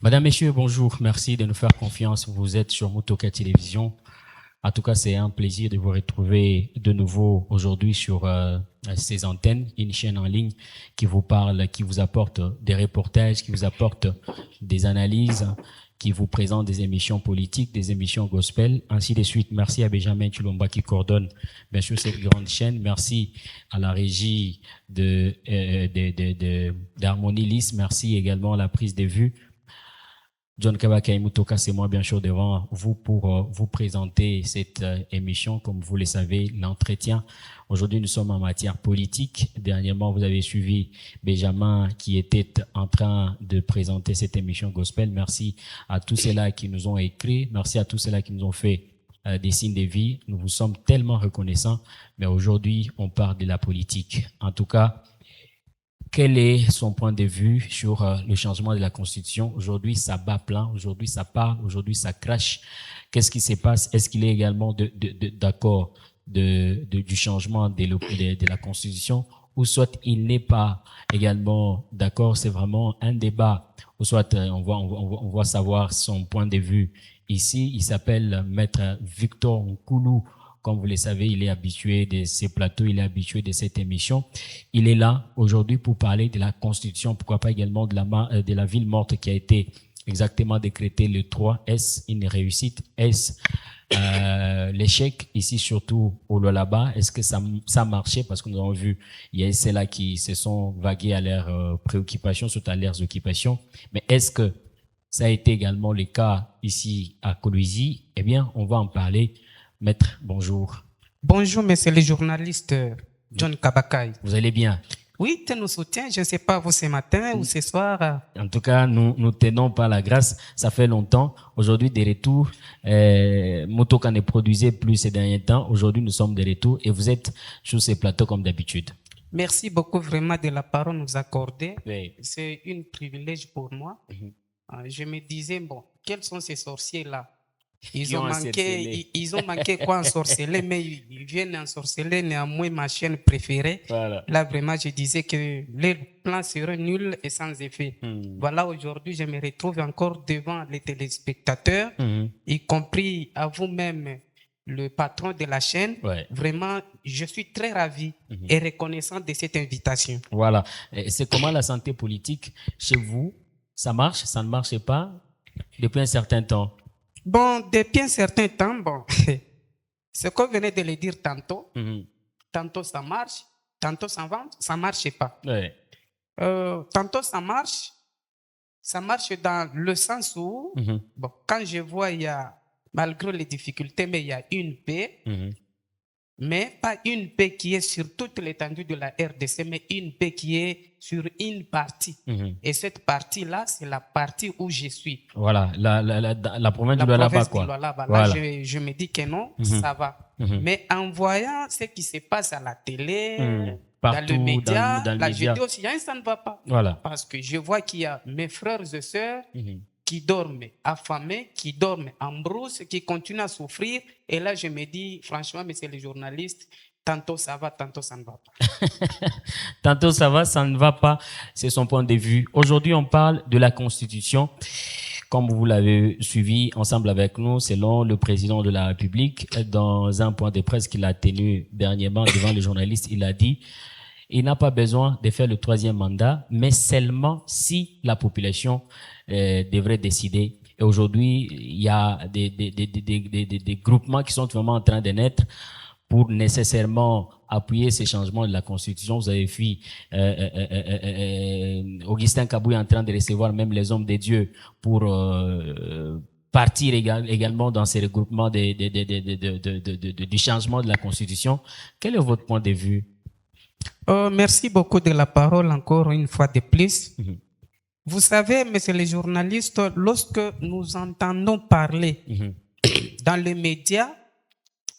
Madame, Messieurs, bonjour. Merci de nous faire confiance. Vous êtes sur Mutoka Télévision. En tout cas, c'est un plaisir de vous retrouver de nouveau aujourd'hui sur ces antennes, une chaîne en ligne qui vous parle, qui vous apporte des reportages, qui vous apporte des analyses, qui vous présente des émissions politiques, des émissions gospel, ainsi de suite. Merci à Benjamin Chulomba qui coordonne bien sûr cette grande chaîne. Merci à la régie d'Harmonie Lys. Merci également à la prise de vue. John Kabaka Mutoka, c'est moi bien sûr devant vous pour vous présenter cette émission. Comme vous le savez, l'entretien. Aujourd'hui, nous sommes en matière politique. Dernièrement, vous avez suivi Benjamin qui était en train de présenter cette émission gospel. Merci à tous ceux-là qui nous ont écrit. Merci à tous ceux-là qui nous ont fait des signes de vie. Nous vous sommes tellement reconnaissants. Mais aujourd'hui, on parle de la politique. En tout cas, quel est son point de vue sur le changement de la Constitution? Aujourd'hui, ça bat plein. Aujourd'hui, ça parle. Aujourd'hui, ça crache. Qu'est-ce qui se passe? Est-ce qu'il est également d'accord du changement de la Constitution, ou soit il n'est pas également d'accord? C'est vraiment un débat, ou soit on va savoir son point de vue ici. Il s'appelle Maître Victor Nkoulou. Comme vous le savez, il est habitué de ces plateaux, il est habitué de cette émission. Il est là aujourd'hui pour parler de la Constitution, pourquoi pas également de la ville morte qui a été exactement décrétée le 3. Est-ce une réussite? Est-ce l'échec ici, surtout au Lualaba? Est-ce que ça marchait? Parce que nous avons vu, il y a ceux-là qui se sont vagués à leurs préoccupations, surtout à leurs occupations. Mais est-ce que ça a été également le cas ici à Kolwezi? Eh bien, on va en parler. Maître, bonjour. Bonjour, monsieur le journaliste John Kabaka. Vous allez bien? Oui, tu nous soutiens. Je ne sais pas, vous ce matin ou ce soir. En tout cas, nous tenons par la grâce. Ça fait longtemps. Aujourd'hui, des retours. Mutoka ne produisait plus ces derniers temps. Aujourd'hui, nous sommes de retour et vous êtes sur ces plateaux comme d'habitude. Merci beaucoup vraiment de la parole nous accorder. Oui. C'est un privilège pour moi. Je me disais, bon, quels sont ces sorciers-là? Ils ont manqué quoi ensorceler, mais ils viennent ensorceler néanmoins ma chaîne préférée. Voilà. Là, vraiment, je disais que les plans seraient nuls et sans effet. Voilà, aujourd'hui, je me retrouve encore devant les téléspectateurs, y compris à vous-même, le patron de la chaîne. Ouais. Vraiment, je suis très ravi et reconnaissant de cette invitation. Voilà. C'est comment la santé politique chez vous? Ça marche? Ça ne marche pas depuis un certain temps? Bon, depuis un certain temps, bon, ce qu'on venait de le dire tantôt, tantôt ça marche, tantôt ça ne marche pas. Ouais. Tantôt ça marche dans le sens où, bon, quand je vois, il y a, malgré les difficultés, mais il y a une paix, mais pas une paix qui est sur toute l'étendue de la RDC, mais une paix qui est sur une partie. Et cette partie-là, c'est la partie où je suis. Voilà, la province du Lualaba, quoi. Voilà. Là, je me dis que non, ça va. Mais en voyant ce qui se passe à la télé, partout, dans le média, dans là, les je médias. dis aussi, ça ne va pas. Voilà. Parce que je vois qu'il y a mes frères et sœurs qui dorment affamés, qui dorment en brousse, qui continuent à souffrir. Et là, je me dis, franchement, monsieur le journaliste, tantôt ça va, tantôt ça ne va pas. Tantôt ça va, ça ne va pas. C'est son point de vue. Aujourd'hui, on parle de la Constitution. Comme vous l'avez suivi ensemble avec nous, selon le président de la République, dans un point de presse qu'il a tenu dernièrement devant les journalistes, il a dit il n'a pas besoin de faire le 3e mandat, mais seulement si la population devrait décider. Et aujourd'hui, il y a des groupements qui sont vraiment en train de naître pour nécessairement appuyer ces changements de la Constitution. Vous avez vu Augustin Kabouy en train de recevoir même les hommes de Dieu pour partir également dans ces regroupements du changement de la Constitution. Quel est votre point de vue? Merci beaucoup de la parole encore une fois de plus. Vous savez, monsieur le journaliste, lorsque nous entendons parler dans les médias,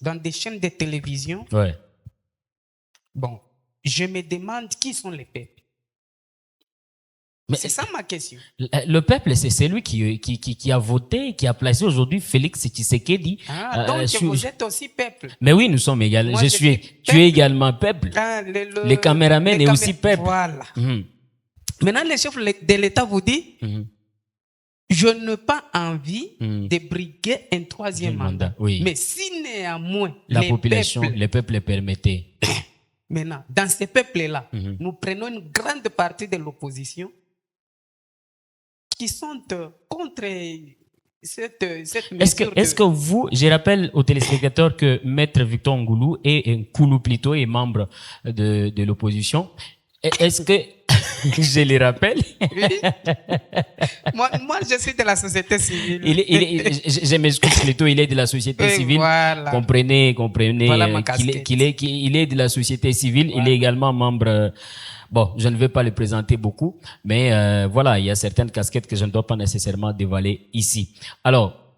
dans des chaînes de télévision, bon, je me demande qui sont les peuples. C'est ça ma question. Le peuple, c'est celui qui a voté, qui a placé aujourd'hui Félix Tshisekedi. Donc vous êtes aussi peuple. Mais oui, nous sommes également. Moi, tu es également peuple. Les caméramans est aussi peuple. Voilà. Maintenant, le chef de l'État vous dit, je n'ai pas envie de briguer un troisième mandat. Oui. Mais si néanmoins les peuples le permettaient. Maintenant, dans ces peuples-là, nous prenons une grande partie de l'opposition qui sont contre cette mesure. Est-ce que vous, je rappelle aux téléspectateurs que Maître Victor Ngulu est membre de l'opposition. Est-ce que je les rappelle? Oui. moi, je suis de la société civile. Je m'excuse plutôt, il est de la société civile. Voilà. Comprenez voilà qu'il est de la société civile. Voilà. Il est également membre. Bon, je ne vais pas le présenter beaucoup, mais voilà, il y a certaines casquettes que je ne dois pas nécessairement dévoiler ici. Alors,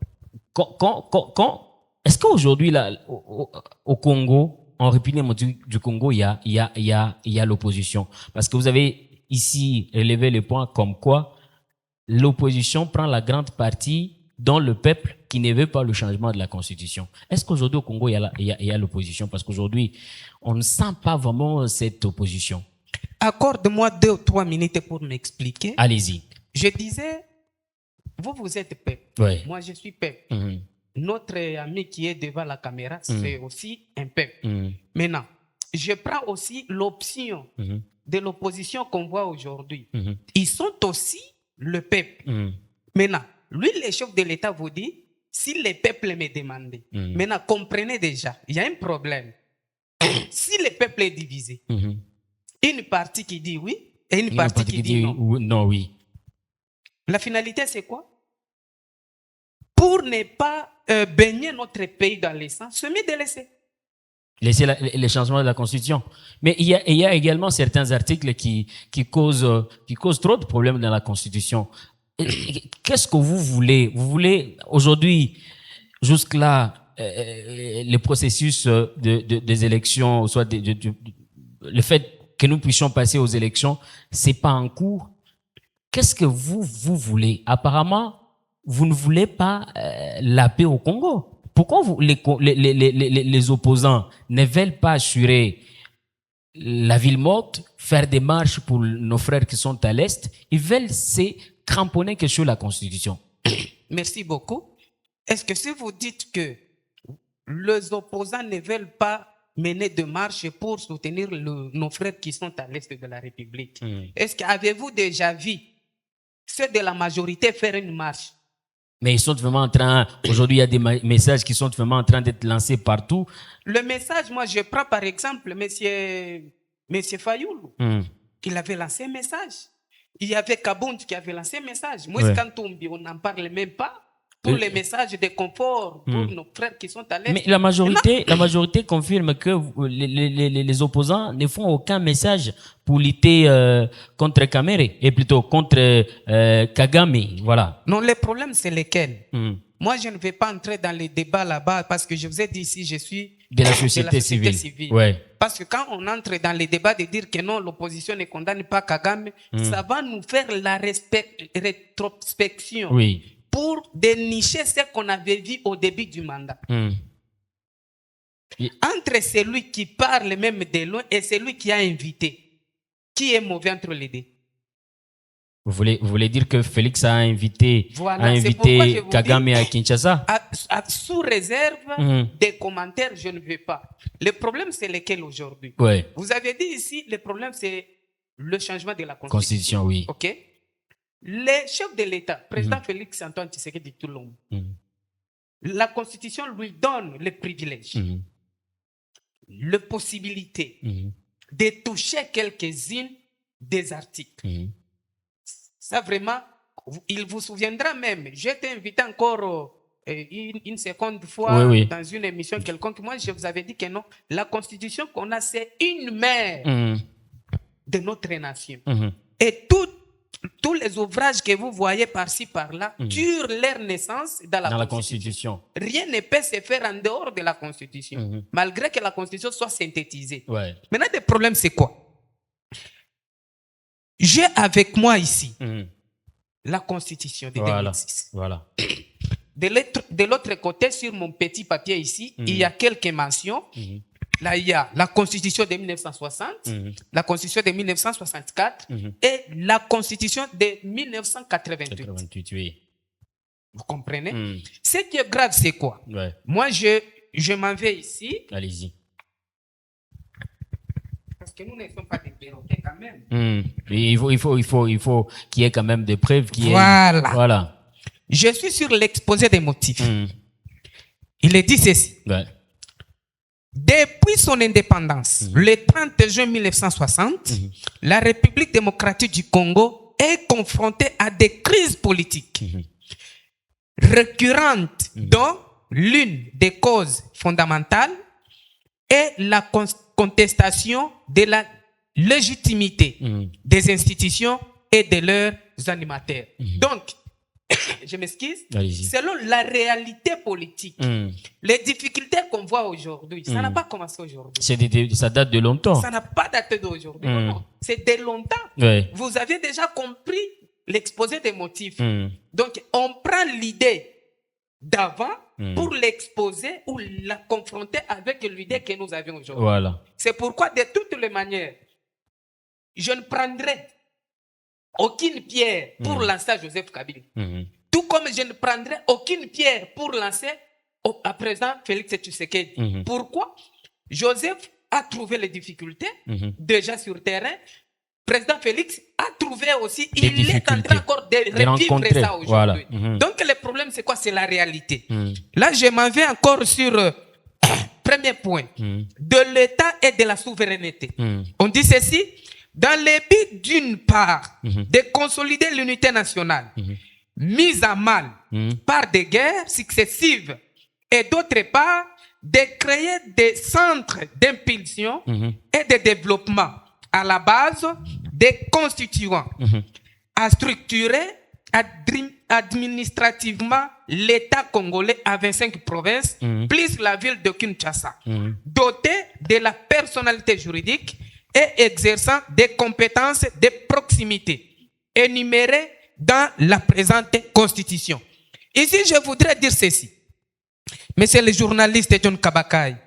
est-ce qu'aujourd'hui, là, au Congo, en République du Congo, il y a l'opposition? Parce que vous avez ici relevé le point comme quoi l'opposition prend la grande partie dans le peuple qui ne veut pas le changement de la Constitution. Est-ce qu'aujourd'hui, au Congo, il y a l'opposition? Parce qu'aujourd'hui, on ne sent pas vraiment cette opposition. Accorde-moi 2 ou 3 minutes pour m'expliquer. Allez-y. Je disais, vous êtes peuple. Ouais. Moi, je suis peuple. Notre ami qui est devant la caméra, c'est aussi un peuple. Maintenant, je prends aussi l'option de l'opposition qu'on voit aujourd'hui. Ils sont aussi le peuple. Maintenant, lui, le chef de l'État vous dit, si le peuple me demande, maintenant, comprenez déjà, il y a un problème. Si le peuple est divisé, une partie qui dit oui et une partie qui dit non. Non, oui. La finalité, c'est quoi? Pour ne pas baigner notre pays dans les sangs, c'est mieux de laisser. Laisser les changements de la Constitution. Mais il y a également certains articles qui causent trop de problèmes dans la Constitution. Qu'est-ce que vous voulez? Vous voulez, aujourd'hui, jusque-là, le processus des élections, soit le fait que nous puissions passer aux élections, c'est pas en cours. Qu'est-ce que vous voulez? Apparemment, vous ne voulez pas la paix au Congo. Pourquoi les opposants ne veulent pas assurer la ville morte, faire des marches pour nos frères qui sont à l'Est? Ils veulent se cramponner que sur la Constitution. Merci beaucoup. Est-ce que si vous dites que les opposants ne veulent pas mener de marche pour soutenir nos frères qui sont à l'Est de la République, est-ce qu'avez-vous déjà vu ceux de la majorité faire une marche? Mais ils sont vraiment en train, aujourd'hui il y a des messages qui sont vraiment en train d'être lancés partout. Le message, moi je prends par exemple monsieur Fayoulou. Il avait lancé un message. Il y avait Kabound qui avait lancé un message. Moi, Kantoumbi, on n'en parle même pas pour les messages de confort pour nos frères qui sont à l'Est. Mais la majorité confirme que les opposants ne font aucun message pour lutter contre Kamere, et plutôt contre Kagame, voilà. Non, le problème, c'est lesquels? Moi, je ne vais pas entrer dans les débats là-bas parce que je vous ai dit ici, je suis de la société civile. Ouais. Parce que quand on entre dans les débats de dire que non, l'opposition ne condamne pas Kagame, ça va nous faire la rétrospection. Oui. Pour dénicher ce qu'on avait vu au début du mandat. Entre celui qui parle même de loin et celui qui a invité, qui est mauvais entre les deux? Vous voulez dire que Félix a invité, Kagame à Kinshasa? Sous réserve des commentaires, je ne veux pas. Le problème, c'est lequel aujourd'hui? Ouais. Vous avez dit ici, le problème, c'est le changement de la Constitution, oui. OK? Le chef de l'État, président Félix Antoine Tshisekedi Tshilombo, la Constitution lui donne le privilège, la possibilité de toucher quelques-unes des articles. Ça vraiment, il vous souviendra même, j'ai été invité encore une seconde fois dans une émission quelconque. Moi, je vous avais dit que non, la Constitution qu'on a, c'est une mère de notre nation. Et tous les ouvrages que vous voyez par-ci, par-là, turent leur naissance dans la Constitution. Rien ne peut se faire en dehors de la Constitution, malgré que la Constitution soit synthétisée. Ouais. Maintenant, le problème, c'est quoi? J'ai avec moi ici la Constitution de 2006. Voilà. De l'autre côté, sur mon petit papier ici, il y a quelques mentions. Là, il y a la Constitution de 1960, la Constitution de 1964 et la Constitution de 1988. Vous comprenez? Ce qui est grave, c'est quoi? Moi, je m'en vais ici. Allez-y. Parce que nous ne sommes pas des perroquets quand même. Il faut qu'il y ait quand même des preuves. Voilà. Je suis sur l'exposé des motifs. Il est dit ceci. Depuis son indépendance, le 30 juin 1960, la République démocratique du Congo est confrontée à des crises politiques récurrentes dont l'une des causes fondamentales est la contestation de la légitimité des institutions et de leurs animateurs. Donc, je m'excuse, selon la réalité politique, les difficultés qu'on voit aujourd'hui, ça n'a pas commencé aujourd'hui. Ça date de longtemps. Ça n'a pas daté d'aujourd'hui. Non. C'est de longtemps. Vous avez déjà compris l'exposé des motifs. Donc, on prend l'idée d'avant pour l'exposer ou la confronter avec l'idée que nous avions aujourd'hui. Voilà. C'est pourquoi, de toutes les manières, je ne prendrai aucune pierre pour lancer à Joseph Kabila. Tout comme je ne prendrai aucune pierre pour lancer à présent Félix Tshisekedi. Pourquoi? Joseph a trouvé les difficultés déjà sur terrain. Président Félix a trouvé aussi, il est en train encore de revivre ça aujourd'hui. Voilà. Donc le problème c'est quoi? C'est la réalité. Là je m'en vais encore sur premier point de l'État et de la souveraineté. On dit ceci: dans le but d'une part de consolider l'unité nationale mise à mal par des guerres successives et d'autre part de créer des centres d'impulsion et de développement à la base des constituants, à structurer administrativement l'État congolais à 25 provinces, plus la ville de Kinshasa, doté de la personnalité juridique et exerçant des compétences de proximité énumérées dans la présente constitution. Ici, je voudrais dire ceci. Monsieur le journaliste John Kabakai.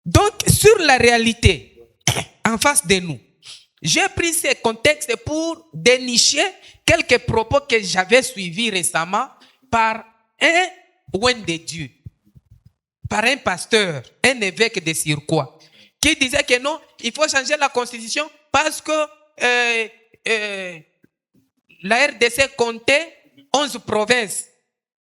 Donc, sur la réalité en face de nous, j'ai pris ce contexte pour dénicher quelques propos que j'avais suivis récemment par un oint de Dieu, par un pasteur, un évêque de Sirkois, qui disait que non, il faut changer la constitution parce que la RDC comptait 11 provinces.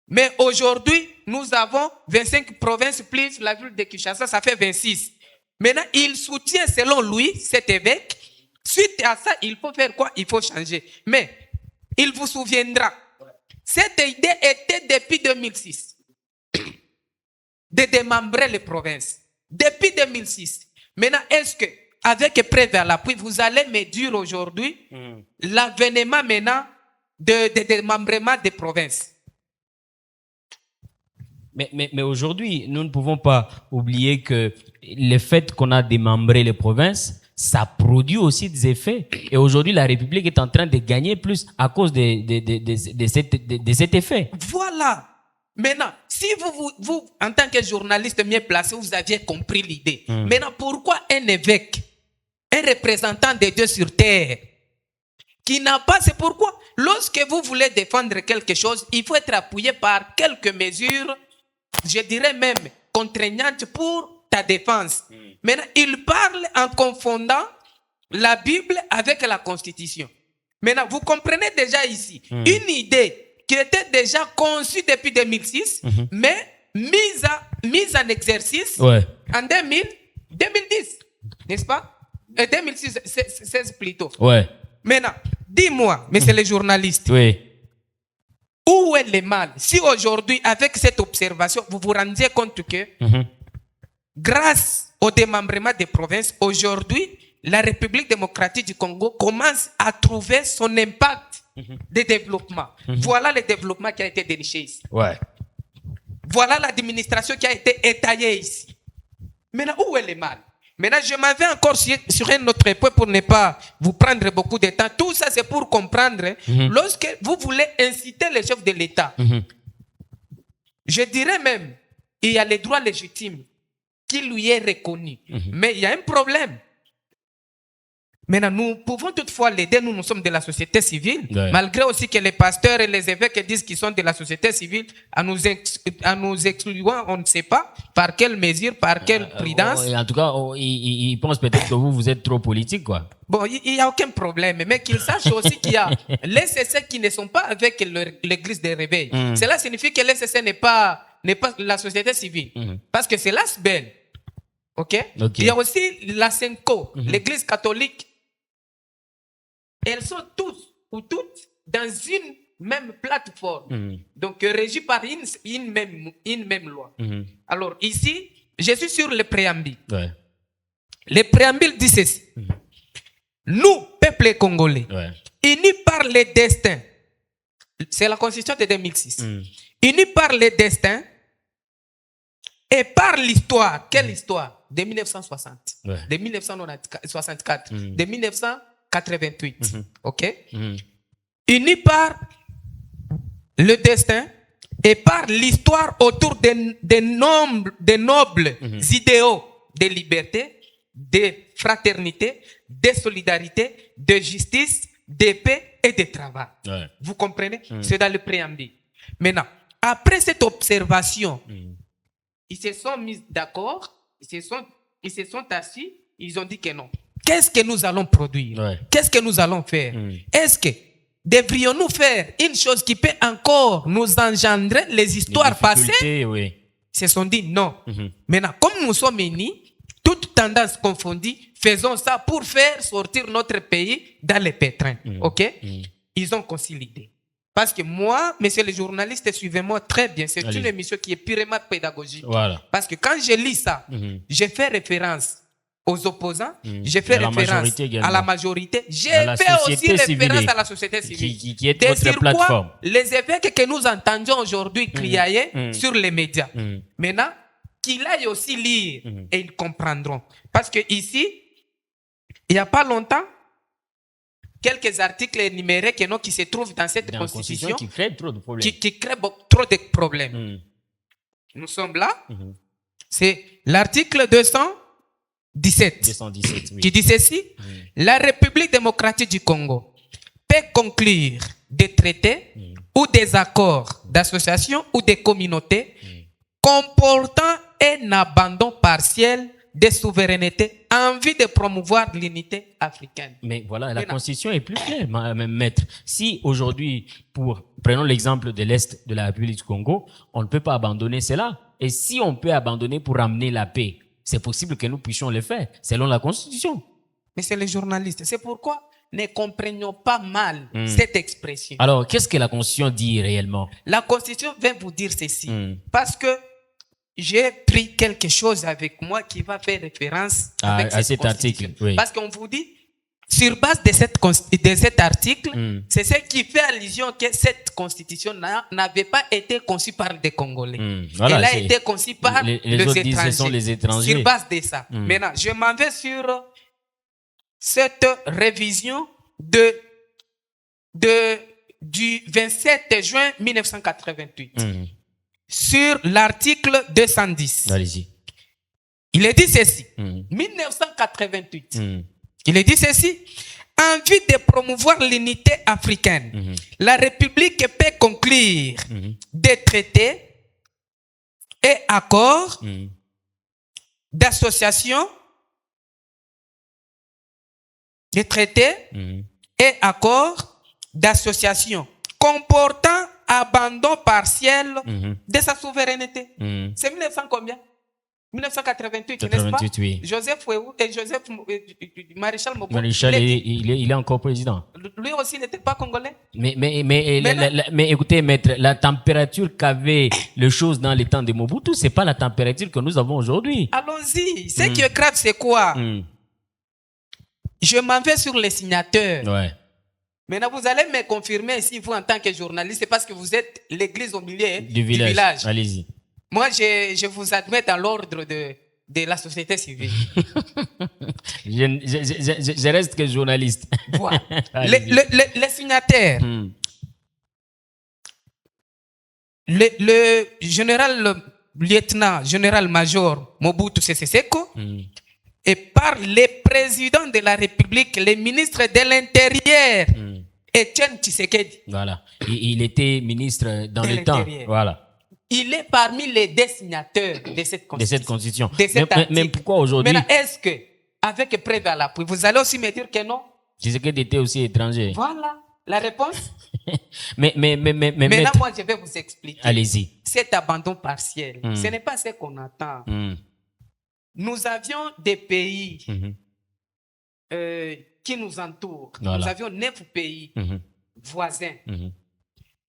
Mais aujourd'hui, nous avons 25 provinces plus la ville de Kinshasa, ça fait 26. Maintenant, il soutient selon lui, cet évêque. Suite à ça, il faut faire quoi? Il faut changer. Mais il vous souviendra, cette idée était depuis 2006 de démembrer les provinces. Depuis 2006. Maintenant, est-ce que, avec preuve à l'appui, vous allez me dire aujourd'hui l'avènement maintenant de démembrement des provinces? Mais aujourd'hui, nous ne pouvons pas oublier que le fait qu'on a démembré les provinces, ça produit aussi des effets. Et aujourd'hui, la République est en train de gagner plus à cause de cet effet. Voilà. Maintenant, si vous, en tant que journaliste mieux placé, vous aviez compris l'idée. Maintenant, pourquoi un évêque, un représentant de Dieu sur terre, qui n'a pas, c'est pourquoi, lorsque vous voulez défendre quelque chose, il faut être appuyé par quelques mesures, je dirais même contraignantes pour ta défense. Maintenant, il parle en confondant la Bible avec la Constitution. Maintenant, vous comprenez déjà ici, une idée qui était déjà conçue depuis 2006, mais mise en exercice en 2010, n'est-ce pas? 2006, 16 plutôt. Maintenant, dis-moi, monsieur le journaliste, où est le mal? Si aujourd'hui, avec cette observation, vous vous rendiez compte que grâce au démembrement des provinces, aujourd'hui, la République démocratique du Congo commence à trouver son impact de développement. Voilà le développement qui a été déniché ici. Voilà l'administration qui a été étayée ici. Maintenant, où est le mal? Maintenant, je m'en vais encore sur un autre point pour ne pas vous prendre beaucoup de temps. Tout ça, c'est pour comprendre. Lorsque vous voulez inciter les chefs de l'État, je dirais même, il y a les droits légitimes qui lui est reconnu. Mais il y a un problème. Maintenant, nous pouvons toutefois l'aider, nous sommes de la société civile, Ouais. malgré aussi que les pasteurs et les évêques disent qu'ils sont de la société civile, en nous excluant, on ne sait pas par quelle mesure, par quelle prudence. En tout cas, ils pensent peut-être que vous êtes trop politique, quoi. Bon, il n'y a aucun problème, mais qu'ils sachent aussi qu'il y a les CC qui ne sont pas avec l'église des réveils. Cela signifie que les CC n'est pas la société civile, parce que c'est l'ASBEL. Ok? Il y a aussi la SENCO, l'église catholique. Elles sont tous ou toutes dans une même plateforme, donc régies par une même loi. Alors ici, je suis sur le préambule. Ouais. Le préambule dit ceci. Nous, peuple congolais, unis par le destin, c'est la constitution de 2006, unis par le destin et par l'histoire. Quelle histoire? De 1960, de 1964, de 1988. Ok? Unis par le destin et par l'histoire autour des nobles idéaux de liberté, de fraternité, de solidarité, de justice, de paix et de travail. Vous comprenez? C'est dans le préambule. Maintenant, après cette observation, ils se sont mis d'accord, ils se sont assis, ils ont dit que non. Qu'est-ce que nous allons produire? Qu'est-ce que nous allons faire? Est-ce que devrions-nous faire une chose qui peut encore nous engendrer les histoires passées? Oui. Ils se sont dit non. Maintenant, comme nous sommes unis, toutes tendances confondues, faisons ça pour faire sortir notre pays dans les pétrins. Ok? Ils ont consolidé. Parce que moi, messieurs les journalistes, suivez-moi très bien. C'est une émission qui est purement pédagogique. Voilà. Parce que quand je lis ça, je fais référence aux opposants, je fais référence à la majorité, je fais aussi référence à la société civile. Qui est votre plateforme. Les évêques que nous entendons aujourd'hui crier sur les médias. Maintenant, qu'ils aillent aussi lire et ils comprendront. Parce que ici, il n'y a pas longtemps, quelques articles énumérés qui se trouvent dans cette constitution qui créent trop de problèmes. Qui créent trop de problèmes. Nous sommes là. C'est l'article 217 oui. qui dit ceci. La République démocratique du Congo peut conclure des traités ou des accords d'association ou des communautés comportant un abandon partiel de souveraineté en vue de promouvoir l'unité africaine. Mais voilà, la Constitution est plus claire, maître. Si aujourd'hui, prenons l'exemple de l'Est de la République du Congo, on ne peut pas abandonner cela. Et si on peut abandonner pour amener la paix, c'est possible que nous puissions le faire, selon la Constitution. Mais c'est les journalistes. C'est pourquoi ne comprenons pas mal cette expression. Alors, qu'est-ce que la Constitution dit réellement? La Constitution vient vous dire ceci. Parce que j'ai pris quelque chose avec moi qui va faire référence à cet article. Oui. Parce qu'on vous dit, sur base de cet article, c'est ce qui fait allusion que cette constitution n'avait pas été conçue par des Congolais. Voilà, elle a été conçue par les étrangers. Ce sont les étrangers. Sur base de ça. Maintenant, je m'en vais sur cette révision du 27 juin 1988. Sur l'article 210. Allez-y. Il est dit ceci. 1988. Il est dit ceci. En vue de promouvoir l'unité africaine, la République peut conclure des traités et accords d'association, des traités et accords d'association comportant abandon partiel de sa souveraineté. C'est 1900 combien? 1988, n'est-ce pas? Oui. Joseph Fouéou et Joseph Maréchal Mobutu. Maréchal, il est encore président. Lui aussi, il n'était pas congolais. Mais écoutez, maître, la température qu'avaient les choses dans les temps de Mobutu, c'est pas la température que nous avons aujourd'hui. Allons-y. Ce qui est grave, c'est quoi? Je m'en vais sur les signateurs. Ouais. Maintenant, vous allez me confirmer ici, vous, en tant que journaliste, c'est parce que vous êtes l'église au milieu du village. Allez-y. Moi, je vous admets dans l'ordre de la société civile. je reste que journaliste. Voilà. Les signataires. Le général lieutenant, général-major Mobutu Sese Seko et par le président de la République, le ministre de l'Intérieur, Étienne Tshisekedi. Voilà. Il était ministre dans le temps. Voilà. Il est parmi les deux signateurs de cette constitution. Mais pourquoi aujourd'hui? Maintenant, est-ce que, avec preuve à l'appui, vous allez aussi me dire que non? Tshisekedi était aussi étranger. Voilà la réponse. mais maintenant, moi, je vais vous expliquer. Allez-y. Cet abandon partiel, ce n'est pas ce qu'on attend. Nous avions des pays qui nous entourent. Voilà. Nous avions 9 pays voisins.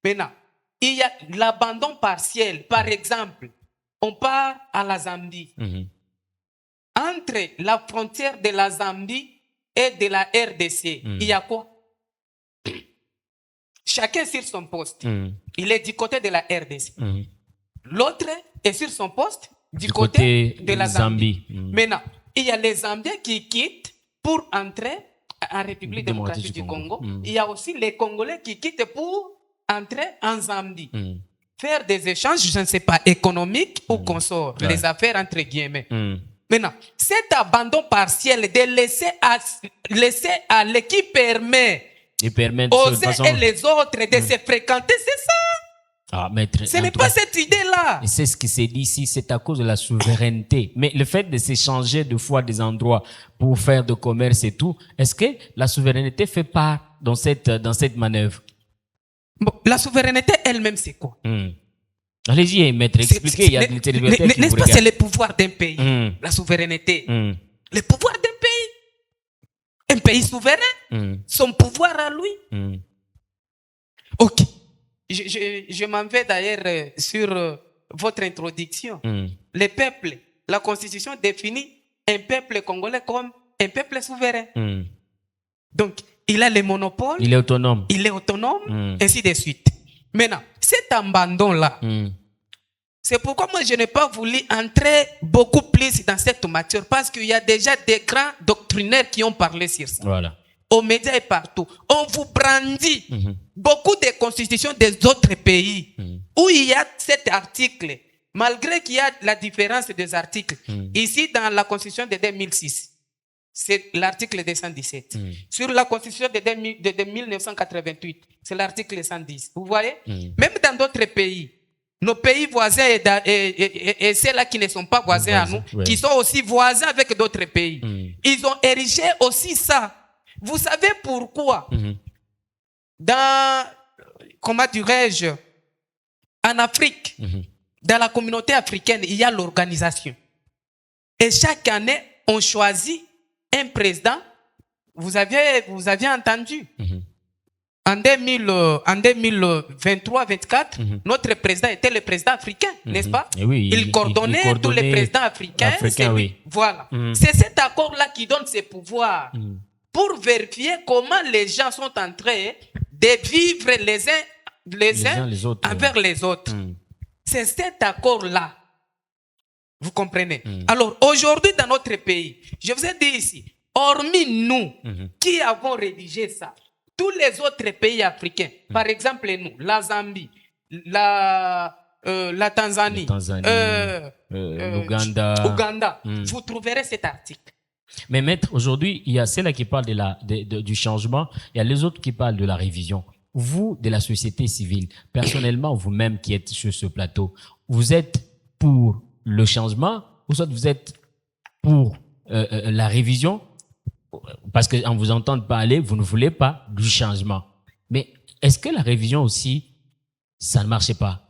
Maintenant, il y a l'abandon partiel. Par exemple, on part à la Zambie. Entre la frontière de la Zambie et de la RDC, il y a quoi? Chacun sur son poste. Il est du côté de la RDC. L'autre est sur son poste du côté de la Zambie. Maintenant, il y a les Zambiens qui quittent pour entrer en République démocratique du Congo. Il y a aussi les Congolais qui quittent pour entrer en Zambie. Faire des échanges, je ne sais pas, économiques ou consort, les affaires entre guillemets. Maintenant, cet abandon partiel de laisser à l'équipe permet aux uns et les autres de se fréquenter, c'est ça. Ah, maître, ce n'est pas cette idée-là. C'est ce qui s'est dit ici, c'est à cause de la souveraineté. Mais le fait de s'échanger deux fois des endroits pour faire de commerce et tout, est-ce que la souveraineté fait part dans cette manœuvre? Bon, la souveraineté elle-même, c'est quoi? Allez-y, maître, expliquez. Il y a des téléspectateurs qui vous regardent. C'est le pouvoir d'un pays, la souveraineté. Le pouvoir d'un pays. Un pays souverain, son pouvoir à lui. Ok. Je m'en vais d'ailleurs sur votre introduction. Le peuple, la Constitution définit un peuple congolais comme un peuple souverain. Donc, il a le monopole. Il est autonome. Il est autonome, ainsi de suite. Maintenant, cet abandon-là, c'est pourquoi moi je n'ai pas voulu entrer beaucoup plus dans cette matière, parce qu'il y a déjà des grands doctrinaires qui ont parlé sur ça. Voilà. Aux médias et partout. On vous brandit beaucoup de constitutions des autres pays où il y a cet article, malgré qu'il y a la différence des articles. Ici, dans la constitution de 2006, c'est l'article 217. Sur la constitution de 1988, c'est l'article 110. Vous voyez? Même dans d'autres pays, nos pays voisins et ceux-là qui ne sont pas voisins à nous, qui sont aussi voisins avec d'autres pays, ils ont érigé aussi ça. Vous savez pourquoi? Dans, comment dirais-je, en Afrique, dans la communauté africaine, il y a l'organisation. Et chaque année, on choisit un président. Vous aviez entendu. En 2023-24, notre président était le président africain, n'est-ce pas? Oui, il coordonnait tous les présidents africains. Oui. Voilà. C'est cet accord-là qui donne ses pouvoirs pour vérifier comment les gens sont en train de vivre les uns envers les autres. C'est cet accord-là. Vous comprenez? Alors, aujourd'hui, dans notre pays, je vous ai dit ici, hormis nous qui avons rédigé ça, tous les autres pays africains, par exemple nous, la Zambie, la Tanzanie, l'Ouganda, vous trouverez cet article. Mais maître, aujourd'hui, il y a celle qui parle du changement, il y a les autres qui parlent de la révision. Vous, de la société civile, personnellement, vous-même qui êtes sur ce plateau, vous êtes pour le changement ou soit vous êtes pour la révision? Parce qu'en vous entendant parler, vous ne voulez pas du changement. Mais est-ce que la révision aussi, ça ne marchait pas?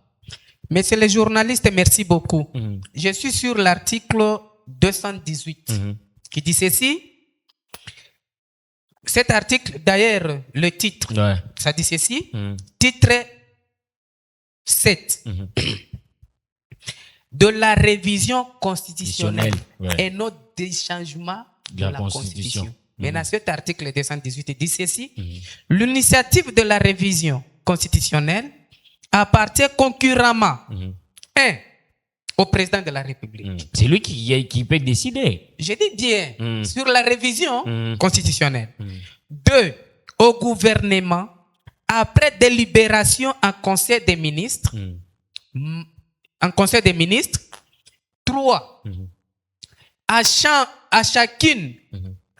Monsieur le journaliste, merci beaucoup. Je suis sur l'article 218 qui dit ceci. Cet article, d'ailleurs, le titre, ça dit ceci. Titre 7. De la révision constitutionnelle et non des changements de la Constitution. Maintenant, cet article 218 dit ceci. L'initiative de la révision constitutionnelle appartient concurremment 1. Au président de la République. C'est lui qui peut décider. Je dis bien, sur la révision constitutionnelle. 2. Au gouvernement, après délibération en Conseil des ministres. En Conseil des ministres. 3. À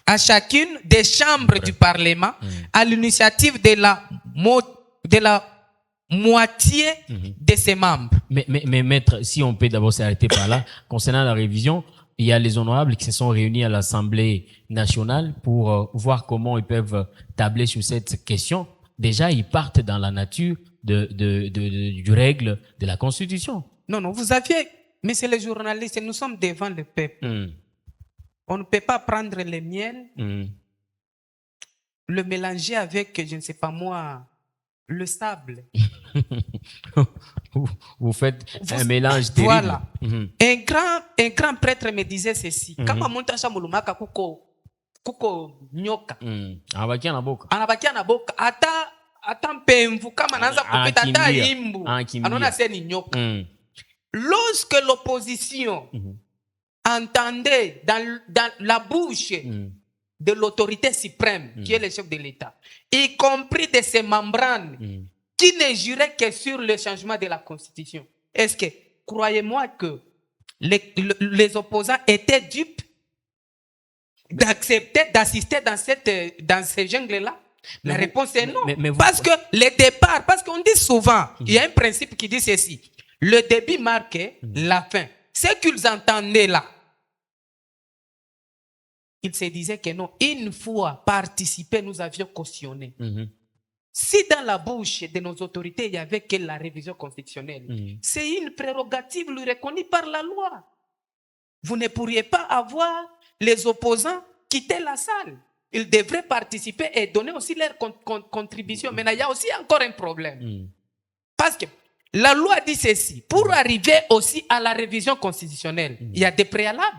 à chacune des chambres du Parlement, à l'initiative de la moitié de ses membres. Mais maître, si on peut d'abord s'arrêter par là, concernant la révision, il y a les honorables qui se sont réunis à l'Assemblée nationale pour voir comment ils peuvent tabler sur cette question. Déjà, ils partent dans la nature du règle de la Constitution. Non, vous aviez... Mais c'est les journalistes, nous sommes devant le peuple. On ne peut pas prendre le miel, le mélanger avec, je ne sais pas moi, le sable. Vous faites un mélange terrible. Voilà. Un grand prêtre me disait ceci. Kama muntu shamulumaka kuko nyoka. Anabakia na boka. Ata mpemvu kama anaanza kupita ata imbu. Anaona seni nyoka. Lorsque l'opposition entendait dans la bouche de l'autorité suprême, qui est le chef de l'État, y compris de ses membranes, qui ne juraient que sur le changement de la Constitution. Est-ce que, croyez-moi que les opposants étaient dupes d'accepter, d'assister dans ces jungles-là? La réponse est non. Parce que le départ, parce qu'on dit souvent, il y a un principe qui dit ceci, le début marque la fin. Ce qu'ils entendaient là, ils se disaient que non, une fois participé, nous avions cautionné. Si dans la bouche de nos autorités, il n'y avait que la révision constitutionnelle, c'est une prérogative lui reconnue par la loi. Vous ne pourriez pas avoir les opposants quitter la salle. Ils devraient participer et donner aussi leur contribution. Mais il y a aussi encore un problème. Parce que la loi dit ceci, pour arriver aussi à la révision constitutionnelle, il y a des préalables.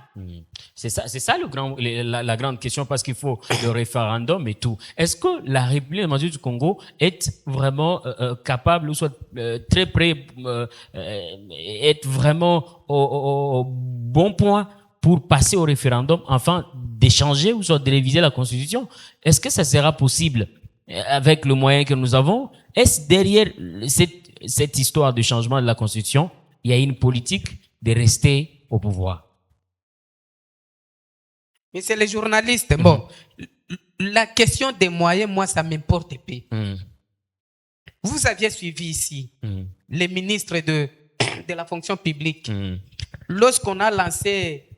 C'est ça la grande question, parce qu'il faut le référendum et tout. Est-ce que la République démocratique du Congo est vraiment capable, ou soit très près, être vraiment au bon point pour passer au référendum, enfin d'échanger ou soit de réviser la Constitution? Est-ce que ça sera possible avec le moyen que nous avons? Est-ce derrière cette histoire de changement de la Constitution, il y a une politique de rester au pouvoir? Mais c'est les journalistes. Bon, la question des moyens, moi, ça m'importe peu. Vous aviez suivi ici les ministres de la fonction publique. Lorsqu'on a lancé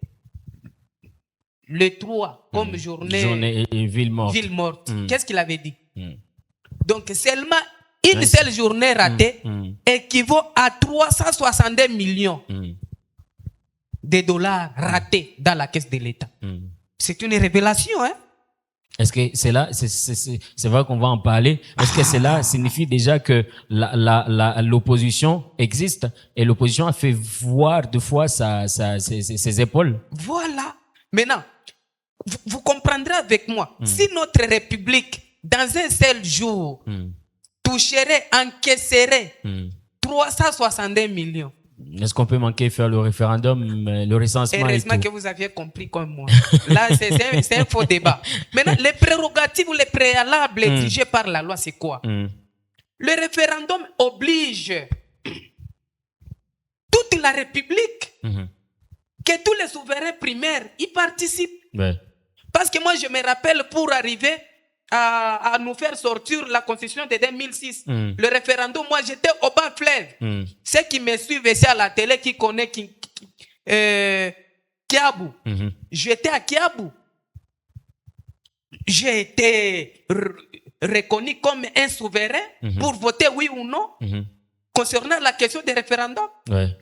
le 3 comme journée ville morte. Qu'est-ce qu'il avait dit? Donc, seulement une seule journée ratée équivaut à 362 millions de dollars ratés dans la caisse de l'État. C'est une révélation, hein? Est-ce que c'est vrai qu'on va en parler? Est-ce que cela signifie déjà que l'opposition existe et l'opposition a fait voir deux fois ses épaules? Voilà. Maintenant, vous comprendrez avec moi, si notre République, dans un seul jour, toucherait, encaisserait 362 millions. Est-ce qu'on peut manquer faire le référendum, le recensement? Heureusement que vous aviez compris comme moi. Là, c'est un faux débat. Maintenant, les prérogatives ou les préalables exigés par la loi, c'est quoi? Le référendum oblige toute la République que tous les souverains primaires y participent. Parce que moi, je me rappelle, pour arriver à nous faire sortir la constitution de 2006. Le référendum, moi j'étais au bas fleuve. Ceux qui me suivent ici à la télé, qui connaissent Kiabu. J'étais à Kiabu. J'ai été reconnu comme un souverain pour voter oui ou non concernant la question des référendums.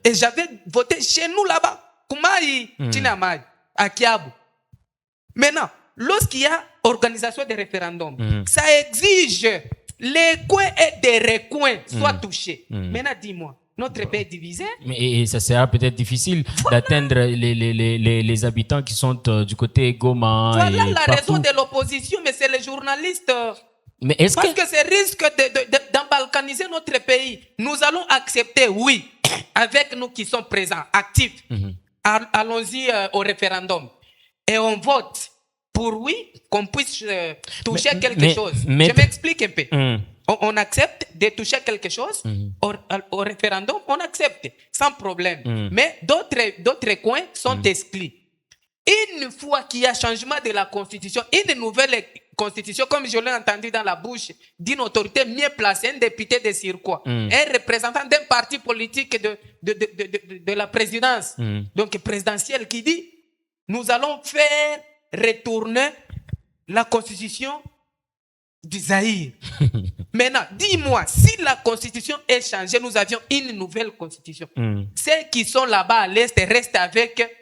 Et j'avais voté chez nous là-bas. Kumaï, Tinamai, à Kiabu. Maintenant, lorsqu'il y a organisation des référendums, ça exige les coins et des recoins soient touchés. Maintenant, dis-moi, notre pays est divisé. Et ça sera peut-être difficile d'atteindre les habitants qui sont du côté Goma. Voilà la raison de l'opposition, mais c'est les journalistes. Mais parce que c'est risque d'embalkaniser notre pays. Nous allons accepter, oui, avec nous qui sommes présents, actifs. Allons-y au référendum. Et on vote pour oui, qu'on puisse toucher quelque chose. Je m'explique un peu. On accepte de toucher quelque chose au référendum, on accepte sans problème. Mais d'autres coins sont exclus. une fois qu'il y a changement de la constitution, une nouvelle constitution, comme je l'ai entendu dans la bouche d'une autorité mieux placée, un député de Sirquois, un représentant d'un parti politique de la présidence, donc présidentielle, qui dit, nous allons faire retourner la constitution du Zaïre. Maintenant, dis-moi, si la constitution est changée, nous avions une nouvelle constitution. Ceux qui sont là-bas à l'Est restent avec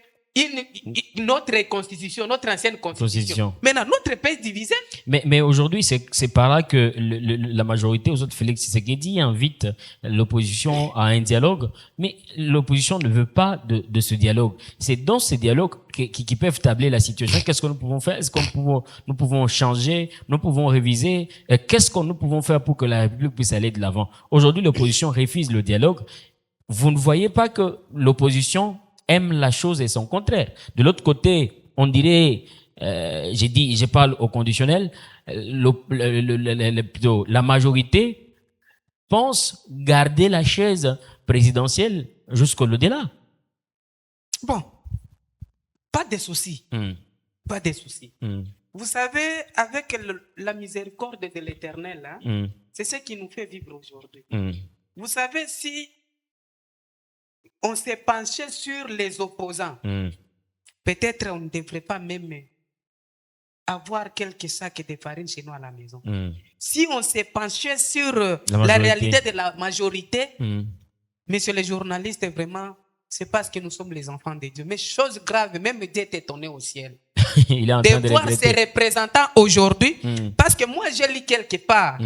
notre constitution, notre ancienne constitution. Maintenant, notre pays est divisé. Mais aujourd'hui, c'est par là que la majorité, aux autres, Félix Tshisekedi invite l'opposition à un dialogue, mais l'opposition ne veut pas de ce dialogue. C'est dans ce dialogue qui peuvent tabler la situation. Qu'est-ce que nous pouvons faire? Est-ce que nous pouvons changer? Nous pouvons réviser? Qu'est-ce que nous pouvons faire pour que la République puisse aller de l'avant? Aujourd'hui, l'opposition refuse le dialogue. Vous ne voyez pas que l'opposition aime la chose et son contraire. De l'autre côté, on dirait, je parle au conditionnel, plutôt, la majorité pense garder la chaise présidentielle jusqu'au-delà. Bon, pas de soucis. Pas de soucis. Vous savez, avec la miséricorde de l'Éternel, hein, c'est ce qui nous fait vivre aujourd'hui. Vous savez, si on s'est penché sur les opposants, peut-être on ne devrait pas même avoir quelques sacs de farine chez nous à la maison. Si on s'est penché sur la réalité de la majorité, messieurs les journalistes, vraiment, c'est parce que nous sommes les enfants de Dieu. Mais chose grave, même Dieu est étonné au ciel. Il est en train de voir ses représentants aujourd'hui, parce que moi j'ai lu quelque part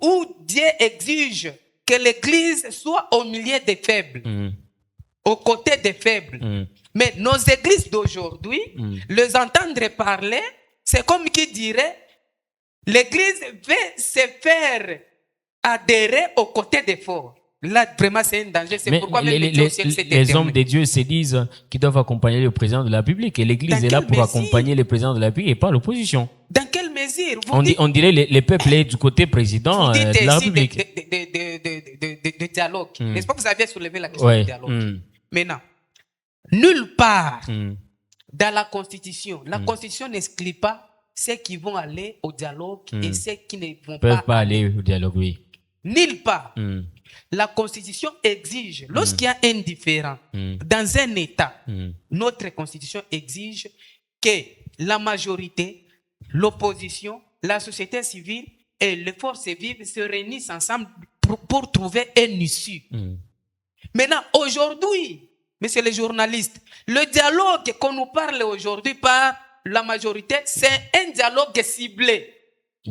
où Dieu exige que l'Église soit au milieu des faibles, aux côtés des faibles. Mais nos églises d'aujourd'hui, les entendre parler, c'est comme qui dirait, l'Église veut se faire adhérer aux côtés des forts. Là, vraiment, c'est un danger. C'est pourquoi même les hommes de Dieu se disent qu'ils doivent accompagner le président de la République. Et l'Église est là pour accompagner le président de la République et pas l'opposition. Dans quelle mesure? On dirait les peuples est du côté président de la République. De dialogue. N'est-ce pas que vous aviez soulevé la question du dialogue? Maintenant, nulle part dans la Constitution, la Constitution n'exclut pas ceux qui vont aller au dialogue et ceux qui ne vont pas aller au dialogue, oui. Nulle part. La Constitution exige, lorsqu'il y a un différend dans un État, notre Constitution exige que la majorité, l'opposition, la société civile et les forces vives se réunissent ensemble pour trouver une issue. Maintenant, aujourd'hui, messieurs les journalistes, le dialogue qu'on nous parle aujourd'hui par la majorité, c'est un dialogue ciblé.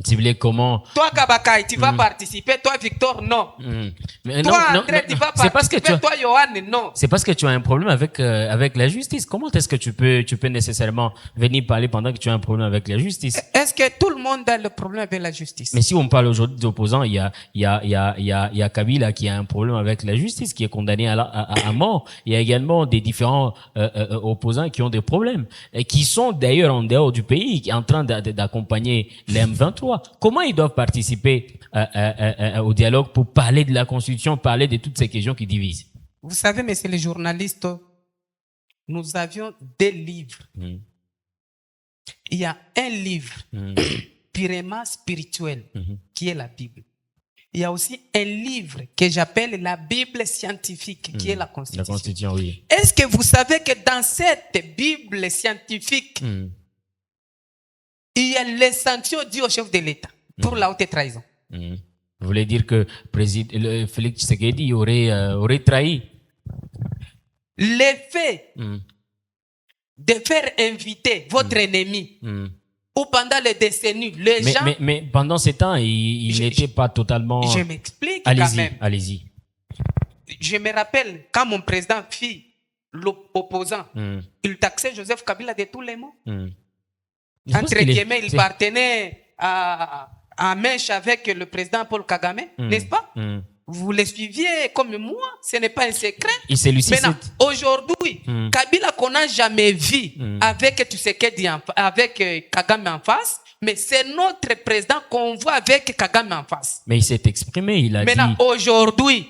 Ciblé comment? Toi, Kabakaï, tu vas participer. Toi, Victor, non. Mais toi, André, tu vas participer. Toi, Johan, non. C'est parce que tu as un problème avec la justice. Comment est-ce que tu peux nécessairement venir parler pendant que tu as un problème avec la justice? Est-ce que tout le monde a le problème avec la justice? Mais si on parle aujourd'hui d'opposants, il y a Kabila qui a un problème avec la justice, qui est condamné à mort. Il y a également des différents opposants qui ont des problèmes et qui sont d'ailleurs en dehors du pays, en train d'accompagner les M23. Comment ils doivent participer au dialogue pour parler de la Constitution, parler de toutes ces questions qui divisent? Vous savez, messieurs les journalistes, nous avions des livres. Il y a un livre purement spirituel qui est la Bible. Il y a aussi un livre que j'appelle la Bible scientifique qui est la Constitution. La Constitution, oui. Est-ce que vous savez que dans cette Bible scientifique, il y a les sanctions dues au chef de l'État pour la haute trahison? Vous voulez dire que Félix Tshisekedi aurait trahi? L'effet de faire inviter votre ennemi ou pendant les décennies, les gens... Mais pendant ce temps, il n'était pas totalement... Je m'explique quand même. Allez-y. Je me rappelle quand mon président fit l'opposant, il taxait Joseph Kabila de tous les mots. Entre guillemets, il partenait à mèche avec le président Paul Kagame, n'est-ce pas? Vous le suiviez comme moi, ce n'est pas un secret. Maintenant, aujourd'hui, Kabila qu'on n'a jamais vu avec Tshisekedi, avec Kagame en face, mais c'est notre président qu'on voit avec Kagame en face. Mais il s'est exprimé, il a dit... Maintenant, aujourd'hui,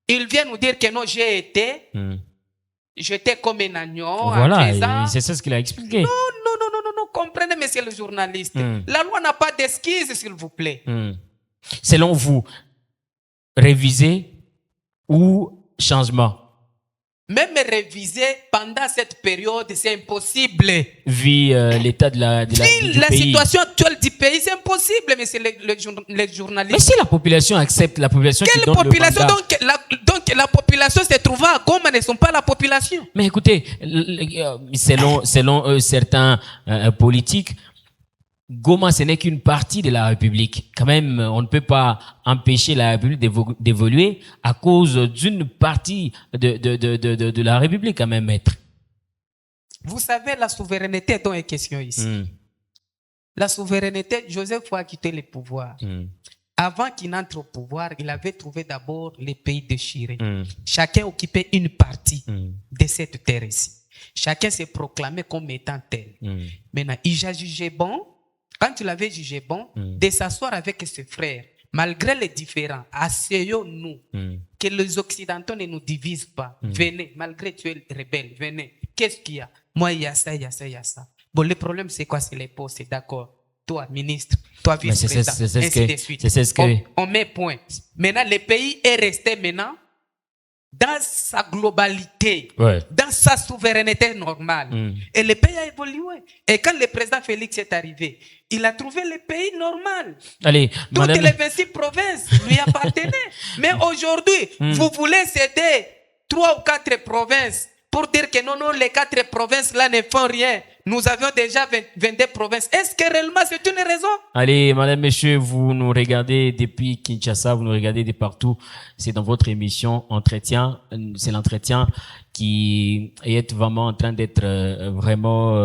il vient nous dire que non, j'ai été j'étais comme un agneau. Voilà, c'est ça ce qu'il a expliqué. Non, comprenez, monsieur le journaliste. La loi n'a pas d'esquisse, s'il vous plaît. Selon vous, réviser ou changement? Même réviser pendant cette période, c'est impossible. Vu l'état du la pays. Situation actuelle du pays, c'est impossible, mais c'est les journalistes. Mais si la population accepte, la population quelle qui donne population le mandat. donc la population se trouvant à Goma ne sont pas la population. Mais écoutez, selon certains politiques, Goma, ce n'est qu'une partie de la République. Quand même, on ne peut pas empêcher la République d'évoluer à cause d'une partie de la République, quand même, maître. Vous savez, la souveraineté dont est question ici. La souveraineté, Joseph a quitté le pouvoir. Avant qu'il n'entre au pouvoir, il avait trouvé d'abord les pays déchirés. Chacun occupait une partie de cette terre ici. Chacun s'est proclamé comme étant tel. Maintenant, il a jugé bon. Quand il avait jugé bon, de s'asseoir avec ses frères, malgré les différends, asseyons-nous, que les Occidentaux ne nous divisent pas. Venez, malgré tu es rebelle, venez. Qu'est-ce qu'il y a? Moi, il y a ça, il y a ça, il y a ça. Bon, le problème, c'est quoi? C'est les postes, c'est d'accord. Toi, ministre, toi, vice-président, ainsi de suite. On met point. Maintenant, le pays est resté maintenant dans sa globalité, dans sa souveraineté normale. Et le pays a évolué. Et quand le président Félix est arrivé, il a trouvé le pays normal. Allez, toutes les 26 provinces lui appartenaient. Mais aujourd'hui, vous voulez céder 3 ou 4 provinces pour dire que non, les 4 provinces-là ne font rien. Nous avions déjà 22 provinces. Est-ce que réellement c'est une raison? Allez, madame, monsieur, vous nous regardez depuis Kinshasa, vous nous regardez de partout. C'est dans votre émission Entretien. C'est l'entretien qui est vraiment en train d'être vraiment...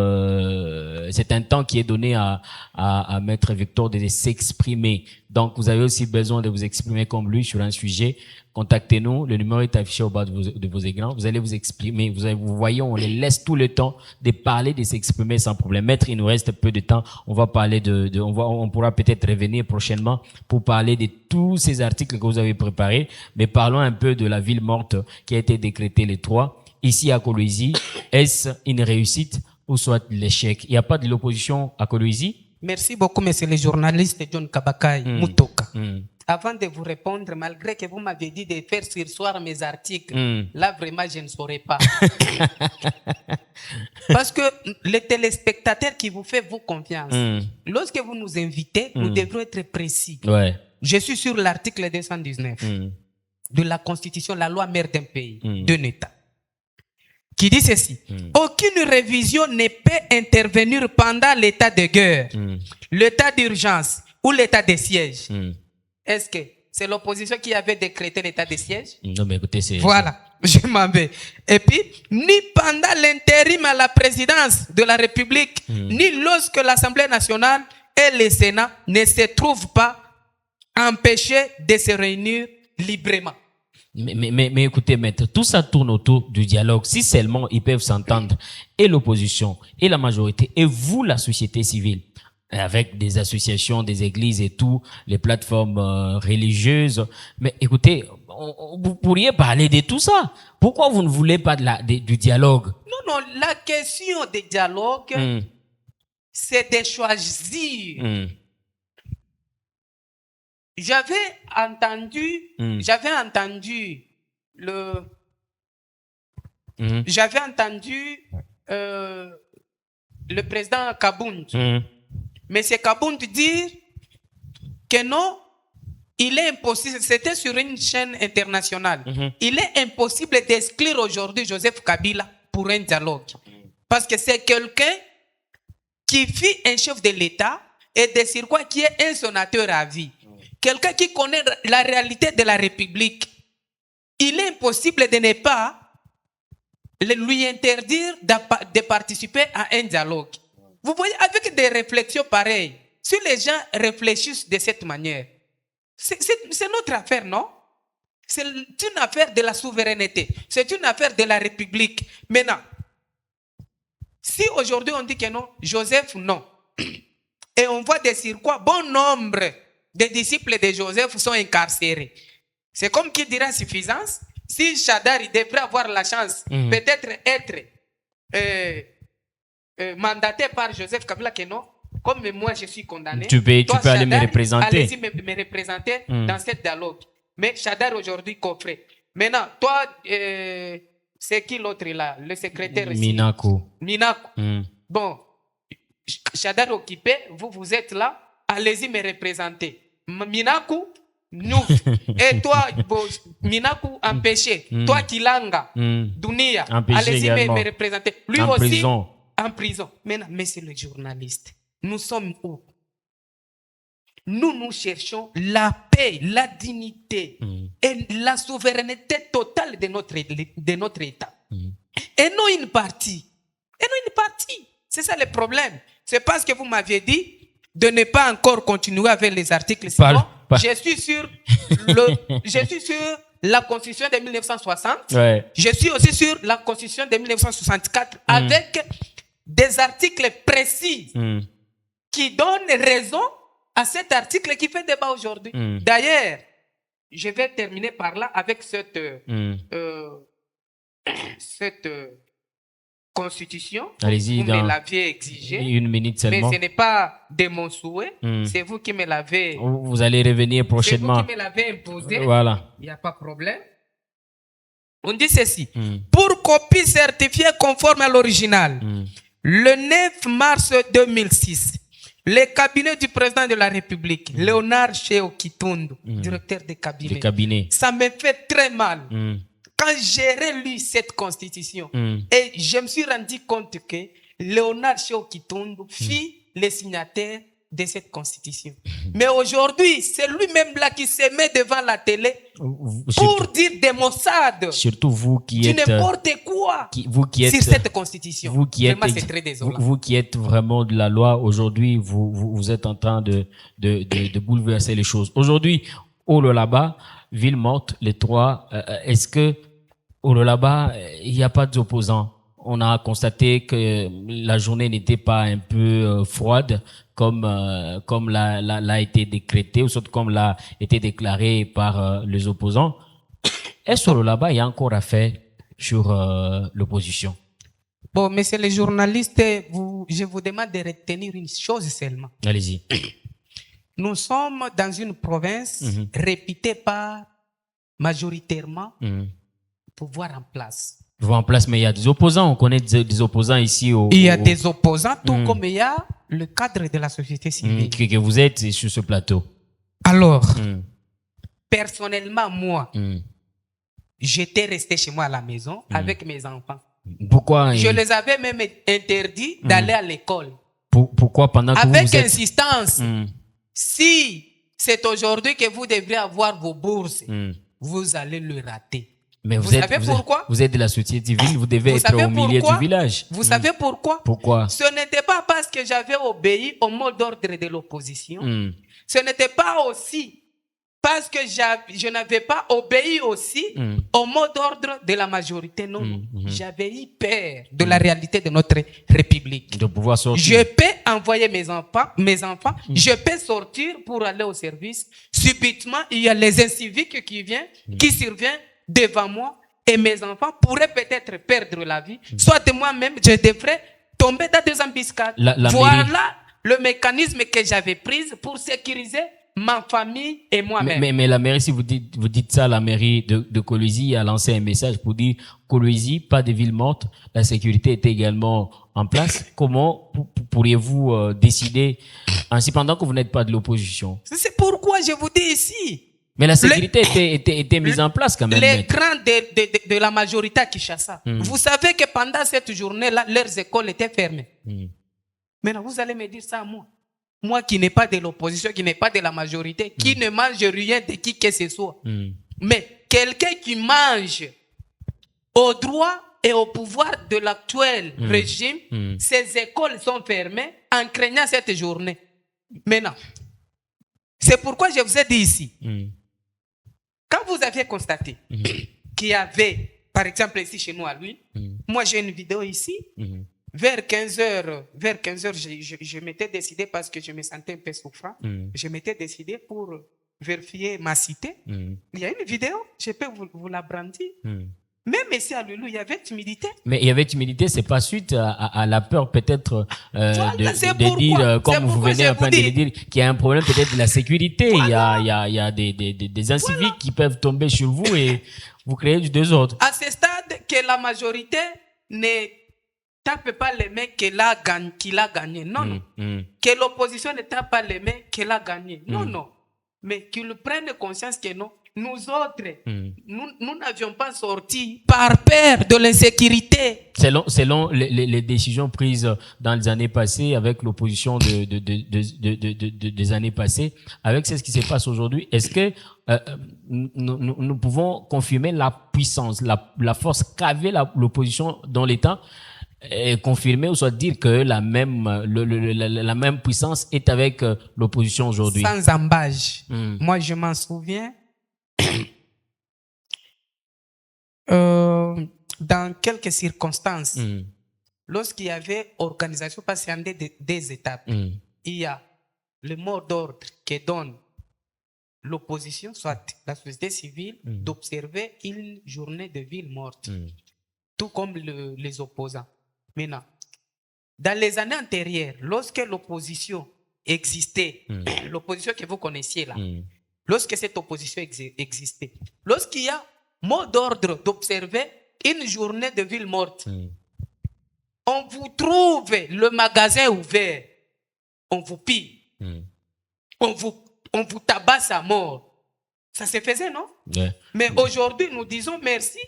c'est un temps qui est donné à Maître Victor de s'exprimer. Donc, vous avez aussi besoin de vous exprimer comme lui sur un sujet. Contactez-nous. Le numéro est affiché au bas de vos écrans. Vous allez vous exprimer. Vous voyez, on les laisse tout le temps de parler, de s'exprimer sans problème. Maître, il nous reste peu de temps. On va parler on pourra peut-être revenir prochainement pour parler de tous ces articles que vous avez préparés. Mais parlons un peu de la ville morte qui a été décrétée le 3. Ici à Kolwezi, est-ce une réussite ou soit l'échec? Il n'y a pas de l'opposition à Kolwezi? Merci beaucoup, monsieur le journaliste John Kabakai Mutoka. Avant de vous répondre, malgré que vous m'avez dit de faire sursoir mes articles, là vraiment je ne saurais pas. Parce que le téléspectateur qui vous fait vous confiance, lorsque vous nous invitez, nous devrons être précis. Je suis sur l'article 219 de la Constitution, la loi mère d'un pays, d'un État, qui dit ceci. Aucune révision ne peut intervenir pendant l'état de guerre, l'état d'urgence ou l'état de siège. Est-ce que c'est l'opposition qui avait décrété l'état de siège? Non, mais écoutez, c'est... Voilà, je m'en vais. Et puis, ni pendant l'intérim à la présidence de la République, ni lorsque l'Assemblée nationale et le Sénat ne se trouvent pas empêchés de se réunir librement. Mais écoutez, maître, tout ça tourne autour du dialogue. Si seulement ils peuvent s'entendre, et l'opposition, et la majorité, et vous, la société civile, avec des associations, des églises et tout, les plateformes religieuses. Mais écoutez, vous pourriez parler de tout ça. Pourquoi vous ne voulez pas du dialogue? Non, la question du dialogue, c'est de choisir. J'avais entendu le président Kabound, Monsieur Kabound dire que non, il est impossible, c'était sur une chaîne internationale, il est impossible d'exclure aujourd'hui Joseph Kabila pour un dialogue. Parce que c'est quelqu'un qui fut un chef de l'État et de surcroît qui est un sénateur à vie. Quelqu'un qui connaît la réalité de la République. Il est impossible de ne pas lui interdire de participer à un dialogue. Vous voyez, avec des réflexions pareilles, si les gens réfléchissent de cette manière, c'est notre affaire, non? C'est une affaire de la souveraineté. C'est une affaire de la République. Maintenant, si aujourd'hui on dit que non, Joseph, non. Et on voit de surcroît, bon nombre de disciples de Joseph sont incarcérés. C'est comme qui dira suffisance. si Chadar il devrait avoir la chance, peut-être être mandaté par Joseph Kabila Keno, comme moi je suis condamné, tu peux Chadar, aller me représenter. Allez-y me représenter dans cette dialogue. Mais Chadar aujourd'hui coffret. Maintenant, toi, c'est qui l'autre là? Le secrétaire ici. Minakou. Bon, Chadar occupé, vous êtes là, allez-y me représenter. Minakou, nous. Et toi, Minakou empêché. Toi, Kilanga, Dunia, allez-y me représenter. Lui en aussi, prison. En prison. Maintenant, mais c'est le journaliste. Nous sommes où? Nous cherchons la paix, la dignité et la souveraineté totale de notre État. Et non une partie. C'est ça le problème. C'est parce que vous m'aviez dit de ne pas encore continuer avec les articles. Sinon, je suis sur la Constitution de 1960. Ouais. Je suis aussi sur la Constitution de 1964 avec des articles précis qui donnent raison à cet article qui fait débat aujourd'hui. D'ailleurs, je vais terminer par là avec cette constitution. Allez-y, vous me l'aviez exigé. Une minute seulement. Mais ce n'est pas de mon souhait. C'est vous qui me l'avez. Vous allez revenir prochainement. C'est vous qui me l'avez imposé. Voilà. Il n'y a pas de problème. On dit ceci. Pour copie certifiée conforme à l'original, le 9 mars 2006, le cabinet du président de la République, Léonard Cheo Kitundu, directeur de cabinet, ça me fait très mal. Quand j'ai relu cette constitution, et je me suis rendu compte que Léonard Cheo Kitundu fut le signataire de cette constitution. Mais aujourd'hui, c'est lui-même là qui se met devant la télé pour dire des Mossad. Surtout vous qui êtes n'importe quoi vous qui êtes, sur cette constitution. Vous qui vraiment, c'est très désolant. Vous qui êtes vraiment de la loi, aujourd'hui, vous êtes en train de bouleverser les choses. Aujourd'hui, au Lolaba, ville morte, les trois, est-ce que au Lolaba, il n'y a pas d'opposants? On a constaté que la journée n'était pas un peu froide comme l'a été décrété ou surtout comme l'a été déclaré par les opposants. Est-ce que là-bas il y a encore à faire sur l'opposition? Bon, messieurs les journalistes, je vous demande de retenir une chose seulement. Allez-y. Nous sommes dans une province réputée par majoritairement pouvoir en place. En place, mais il y a des opposants. On connaît des opposants ici. Il y a des opposants, tout comme il y a le cadre de la société civile. Que vous êtes sur ce plateau. Alors, personnellement, moi, j'étais resté chez moi à la maison avec mes enfants. Pourquoi? Je les avais même interdit d'aller à l'école. Pourquoi pendant que avec vous êtes... insistance. Si c'est aujourd'hui que vous devrez avoir vos bourses, vous allez le rater. Mais vous savez pourquoi? Vous êtes de la société civile, vous devez être au milieu du village. Vous savez pourquoi? Pourquoi? Ce n'était pas parce que j'avais obéi au mot d'ordre de l'opposition. Ce n'était pas aussi parce que je n'avais pas obéi aussi au mot d'ordre de la majorité. Non, j'avais eu peur de la réalité de notre République. De pouvoir sortir. Je peux envoyer mes enfants, je peux sortir pour aller au service. Subitement, il y a les inciviques qui surviennent devant moi et mes enfants pourraient peut-être perdre la vie. Soit moi-même, je devrais tomber dans des embuscades. Voilà le mécanisme que j'avais pris pour sécuriser ma famille et moi-même. Mais la mairie, si vous dites ça, la mairie de Kolwezi a lancé un message pour dire Kolwezi, pas de ville morte, la sécurité est également en place. Comment pourriez-vous décider ainsi pendant que vous n'êtes pas de l'opposition? C'est pourquoi je vous dis ici. Mais la sécurité était mise en place quand même. Les grands de la majorité à Kinshasa. Vous savez que pendant cette journée-là, leurs écoles étaient fermées. Maintenant, vous allez me dire ça à moi. Moi qui n'ai pas de l'opposition, qui n'ai pas de la majorité, qui ne mange rien de qui que ce soit. Mais quelqu'un qui mange au droit et au pouvoir de l'actuel régime, ces écoles sont fermées en craignant cette journée. Maintenant, c'est pourquoi je vous ai dit ici. Quand vous aviez constaté qu'il y avait, par exemple ici chez nous à Louis, moi j'ai une vidéo ici, vers 15h, je m'étais décidé parce que je me sentais un peu souffrant, je m'étais décidé pour vérifier ma cité. Il y a une vidéo, je peux vous la brandir. Même ici à Loulou, il y avait timidité. Mais il y avait timidité, c'est pas suite à la peur peut-être Voilà, de dire, comme vous venez un peu de le dire, qu'il y a un problème peut-être de la sécurité. Voilà. Il y a des inciviques qui peuvent tomber sur vous et vous créer du désordre. À ce stade, que la majorité ne tape pas les mains qu'il a gagné. Non, non. Que l'opposition ne tape pas les mains qu'il a gagné. Non, non. Mais qu'ils prennent conscience que non. Nous autres, nous n'avions pas sorti par peur de l'insécurité. Selon les décisions prises dans les années passées avec l'opposition des années passées, avec ce qui se passe aujourd'hui, est-ce que nous pouvons confirmer la puissance, la force qu'avait l'opposition dans l'État, et confirmer ou soit dire que la même puissance est avec l'opposition aujourd'hui? Sans embâche. Moi, je m'en souviens. Dans quelques circonstances, lorsqu'il y avait organisation, parce qu'il y a des étapes, il y a le mot d'ordre qui donne l'opposition, soit la société civile, d'observer une journée de ville morte, tout comme les opposants. Maintenant, dans les années antérieures, lorsque l'opposition existait, l'opposition que vous connaissiez là, lorsque cette opposition existait, lorsqu'il y a mot d'ordre d'observer une journée de ville morte, on vous trouve le magasin ouvert, on vous pille, on vous tabasse à mort. Ça se faisait, non? Yeah. Mais aujourd'hui, nous disons merci.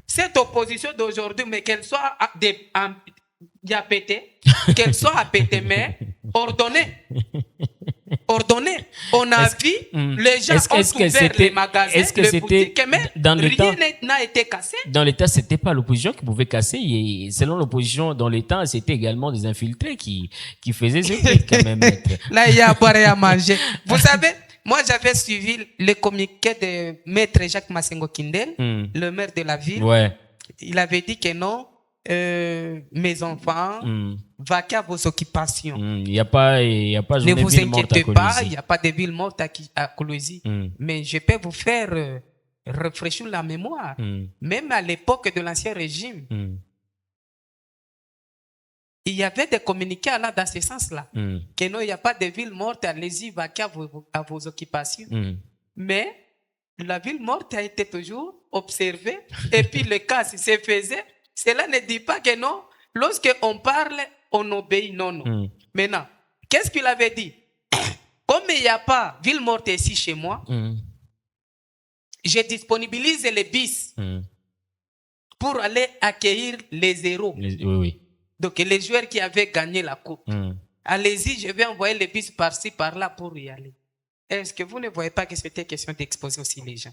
Cette opposition d'aujourd'hui, mais qu'elle soit pété, qu'elle soit pété, mais ordonnée. Ordonnée. On a vu, les gens ont ouvert les magasins, les boutiques, mais rien n'a été cassé. Dans l'État, c'était pas l'opposition qui pouvait casser. Et selon l'opposition dans l'État, c'était également des infiltrés qui faisaient ce truc quand même. Là, il y a à boire et à manger. Vous savez, moi, j'avais suivi le communiqué de Maître Jacques Massengo Kindel, le maire de la ville. Ouais. Il avait dit que non, mes enfants, vaquez à vos occupations. Il n'y a pas ne vous inquiétez pas, il n'y a pas de ville morte à Kolwezi. Mais je peux vous faire rafraîchir la mémoire. Même à l'époque de l'Ancien Régime, il y avait des communiqués là dans ce sens-là. Que non, il n'y a pas de ville morte, allez-y, vaquez à vos occupations. Mais la ville morte a été toujours observée. Et puis le cas, si se faisait, cela ne dit pas que non. Lorsqu'on parle, on obéit. Non, non. Maintenant, qu'est-ce qu'il avait dit? Comme il n'y a pas ville morte ici chez moi, je disponibilise les bis pour aller accueillir les héros. Oui. Donc, les joueurs qui avaient gagné la coupe. Allez-y, je vais envoyer les bis par-ci, par-là pour y aller. Est-ce que vous ne voyez pas que c'était question d'exposer aussi les gens?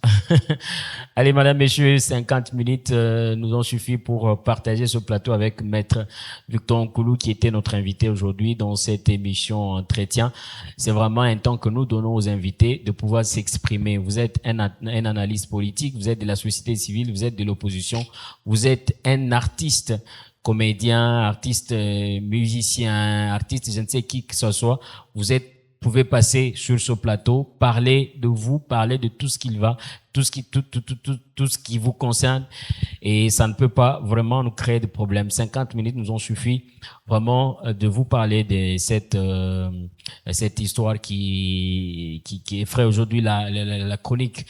Allez, madame, messieurs, 50 minutes nous ont suffi pour partager ce plateau avec Maître Victor Nkoulou, qui était notre invité aujourd'hui dans cette émission Entretien. C'est vraiment un temps que nous donnons aux invités de pouvoir s'exprimer. Vous êtes un analyste politique, vous êtes de la société civile, vous êtes de l'opposition, vous êtes un artiste, comédien, artiste musicien, artiste je ne sais qui que ce soit. Vous pouvez passer sur ce plateau, parler de vous, parler de tout ce qui va, tout ce qui vous concerne, et ça ne peut pas vraiment nous créer de problèmes. 50 minutes nous ont suffi vraiment de vous parler de cette histoire qui effraie aujourd'hui la chronique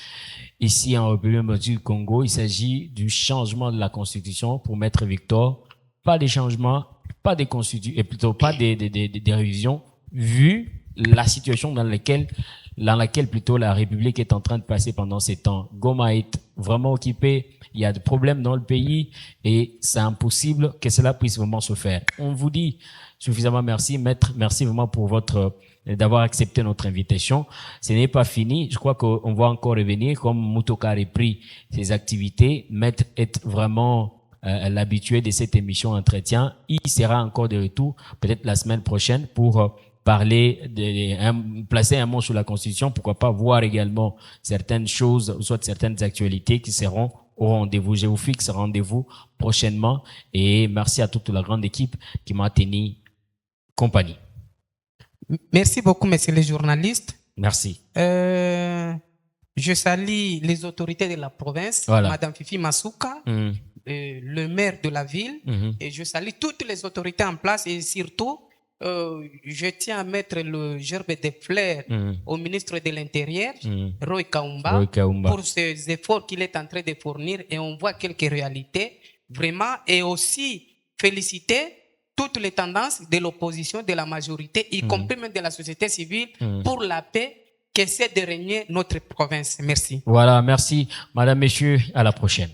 ici en République du Congo. Il s'agit du changement de la Constitution pour Maître Victor. Pas des changements, pas des constitutions, et plutôt pas des révisions, vu la situation dans laquelle plutôt la République est en train de passer pendant ces temps. Goma est vraiment occupé, il y a des problèmes dans le pays et c'est impossible que cela puisse vraiment se faire. On vous dit suffisamment merci, Maître, merci vraiment pour d'avoir accepté notre invitation. Ce n'est pas fini, je crois qu'on va encore revenir, comme Mutoka a repris ses activités. Maître est vraiment l'habitué de cette émission Entretien. Il sera encore de retour, peut-être la semaine prochaine, pour placer un mot sur la Constitution, pourquoi pas voir également certaines choses, soit certaines actualités qui seront au rendez-vous. Je vous fixe rendez-vous prochainement et merci à toute la grande équipe qui m'a tenu compagnie. Merci beaucoup, messieurs les journalistes. Merci. Je salue les autorités de la province, Madame Fifi Masuka, le maire de la ville, et je salue toutes les autorités en place et surtout, je tiens à mettre le gerbe des fleurs au ministre de l'Intérieur, Roy Kaumba, pour ces efforts qu'il est en train de fournir et on voit quelques réalités, vraiment, et aussi féliciter toutes les tendances de l'opposition, de la majorité, y compris même de la société civile, pour la paix qu'essaie de régner notre province. Merci. Voilà, merci. Madame, messieurs, à la prochaine.